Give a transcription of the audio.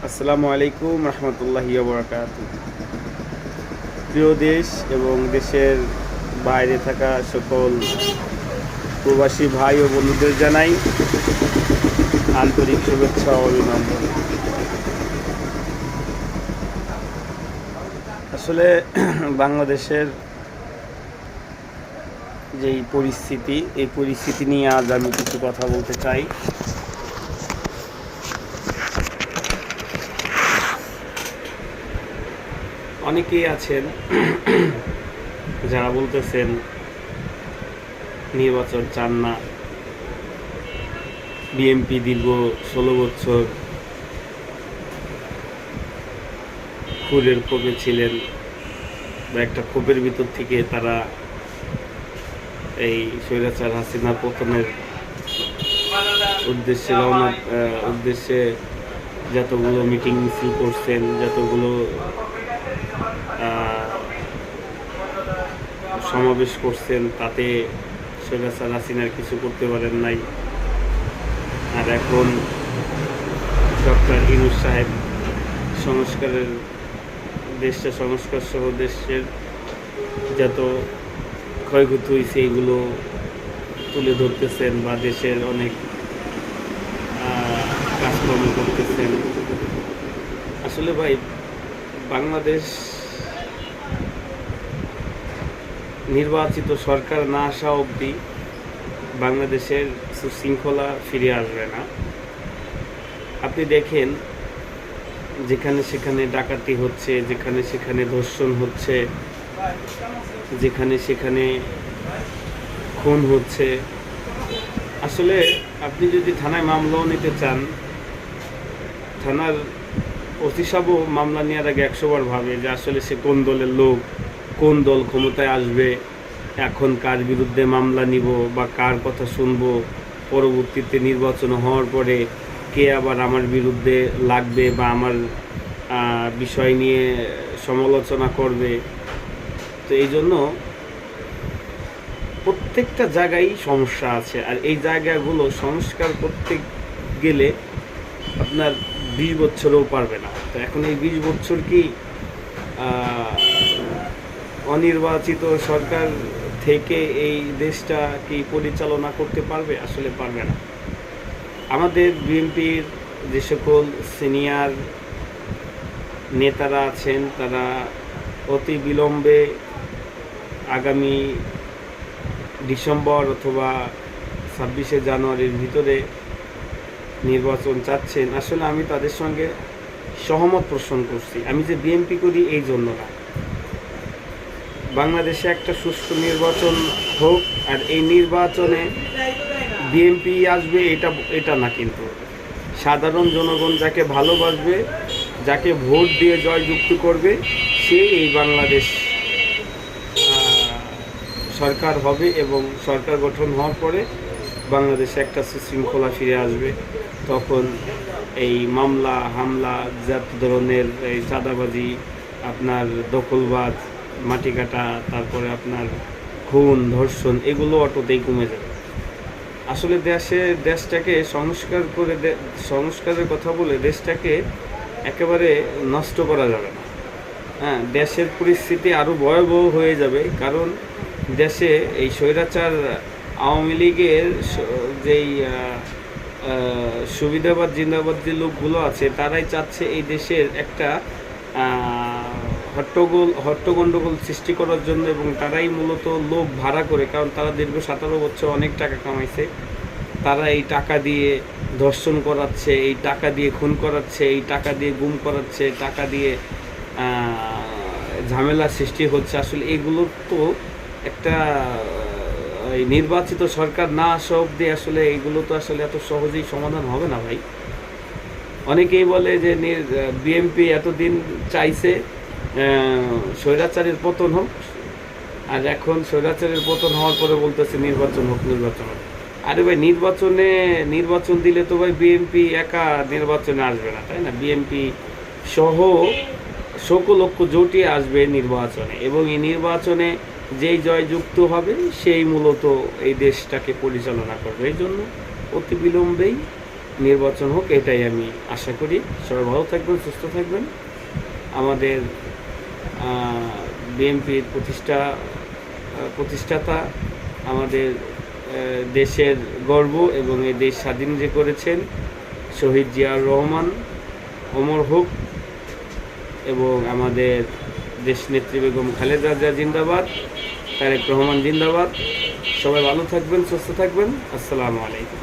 আসসালামু আলাইকুম রহমতুল্লাহি ওয়া বারাকাতুহু। প্রিয় দেশ এবং দেশের বাইরে থাকা সকল প্রবাসী ভাই ও বন্ধুদের জানাই আন্তরিক শুভেচ্ছা ও অভিনন্দন। আসলে বাংলাদেশের যেই পরিস্থিতি, এই পরিস্থিতি নিয়ে আজ আমি কিছু কথা বলতে চাই। অনেকেই আছেন যারা বলতেছেন নির্বাচন চান না, বিএনপি দীর্ঘ 16 বছর ক্ষোভের কোপে ছিলেন বা একটা ক্ষোভের ভিতর থেকে তারা এই স্বৈরাচার হাসিনা পতনের উদ্দেশ্যে যতগুলো মিটিং মিছিল করছেন, যতগুলো সমাবেশ করছেন, তাতে স্বৈরাচার হাসিনার কিছু করতে পারেন নাই। আর এখন ডক্টর ইউনূস সাহেব দেশটা সংস্কার সহ দেশের যত ক্ষয়ক্ষতি হয়েছে এগুলো তুলে ধরতেছেন বা দেশের অনেক কাজকর্ম করতেছেন। আসলে ভাই, বাংলাদেশ নির্বাচিত সরকার না আসা অবধি বাংলাদেশের সুশৃঙ্খলা ফিরে আসবে না। আপনি দেখেন, যেখানে সেখানে ডাকাতি হচ্ছে, যেখানে সেখানে ধর্ষণ হচ্ছে, যেখানে সেখানে খুন হচ্ছে। আসলে আপনি যদি থানায় মামলাও নিতে চান, থানার ওসি সাহেবও মামলা নেওয়ার আগে 100 বার ভাবে যে আসলে সে কোন দলের লোক, কোন দল ক্ষমতায় আসবে, এখন কার বিরুদ্ধে মামলা নিব বা কার কথা শুনবো, পরবর্তীতে নির্বাচন হওয়ার পরে কে আবার আমার বিরুদ্ধে লাগবে বা আমার বিষয় নিয়ে সমালোচনা করবে। তো এই জন্য প্রত্যেকটা জায়গায় সমস্যা আছে, আর এই জায়গাগুলো সংস্কার করতে গেলে আপনার 20 বছরও পারবে না। তো এখন এই 20 বছর কি অনির্বাচিত সরকার থেকে এই দেশটা কি পরিচালনা করতে পারবে? আসলে পারবে না। আমাদের বিএনপির যে সকল সিনিয়র নেতারা আছেন, তারা অতি বিলম্বে আগামী ডিসেম্বর অথবা 26শে জানুয়ারির ভিতরে নির্বাচন চাচ্ছেন। আসলে আমি তাদের সঙ্গে সহমত পোষণ করছি। আমি যে বিএনপি করি এই জন্য না, বাংলাদেশে একটা সুষ্ঠু নির্বাচন হোক, আর এই নির্বাচনে বিএনপি আসবে এটা না, কিন্তু সাধারণ জনগণ যাকে ভালোবাসবে, যাকে ভোট দিয়ে জয়যুক্ত করবে, সে এই বাংলাদেশ সরকার হবে এবং সরকার গঠন হওয়ার পরে বাংলাদেশে একটা সুশৃঙ্খলা ফিরে আসবে। তখন এই মামলা হামলা, যত ধরনের এই চাঁদাবাজি, আপনার দখলবাজ, মাটি কাটা, তারপরে আপনার খুন ধর্ষণ, এগুলো অটোতেই কমে যাবে। আসলে দেশটাকে সংস্কারের কথা বলে দেশটাকে একেবারে নষ্ট করা যাবে না। হ্যাঁ, দেশের পরিস্থিতি আরও ভয়াবহ হয়ে যাবে, কারণ দেশে এই স্বৈরাচার আওয়ামী লীগের যেই সুবিধাবাদ জিন্দাবাদ যে লোকগুলো আছে, তারাই চাচ্ছে এই দেশের একটা হট্টগণ্ডগোল সৃষ্টি করার জন্য, এবং তারাই মূলত লোক ভাড়া করে, কারণ তারা দীর্ঘ 17 বছর অনেক টাকা কামাইছে। তারা এই টাকা দিয়ে ধর্ষণ করাচ্ছে, এই টাকা দিয়ে খুন করাচ্ছে, এই টাকা দিয়ে গুম করাচ্ছে, টাকা দিয়ে ঝামেলা সৃষ্টি হচ্ছে। আসলে এগুলোর তো একটা এই নির্বাচিত সরকার না আসা অবধি আসলে এইগুলো তো আসলে এত সহজেই সমাধান হবে না ভাই। অনেকেই বলে যে বিএনপি এতদিন চাইছে স্বৈরাচারের পতন হোক, আর এখন স্বৈরাচারের পতন হওয়ার পরে বলতেছে নির্বাচন হোক। আরে ভাই, নির্বাচন দিলে তো ভাই বিএনপি একা নির্বাচনে আসবে না, তাই না? বিএনপি সহ সকল লক্ষ জোটে আসবে নির্বাচনে, এবং এই নির্বাচনে যেই জয়যুক্ত হবে সেই মূলত এই দেশটাকে পরিচালনা করবে। এই জন্য অতি বিলম্বেই নির্বাচন হোক, এটাই আমি আশা করি। সবাই ভালো থাকবেন, সুস্থ থাকবেন। আমাদের বিএনপির প্রতিষ্ঠাতা, আমাদের দেশের গর্ব এবং এই দেশ স্বাধীন যে করেছেন শহীদ জিয়াউর রহমান অমর হোক, এবং আমাদের দেশনেত্রী বেগম খালেদা জিয়া জিন্দাবাদ, তারেক রহমান জিন্দাবাদ। সবাই ভালো থাকবেন, সুস্থ থাকবেন। আসসালামু আলাইকুম।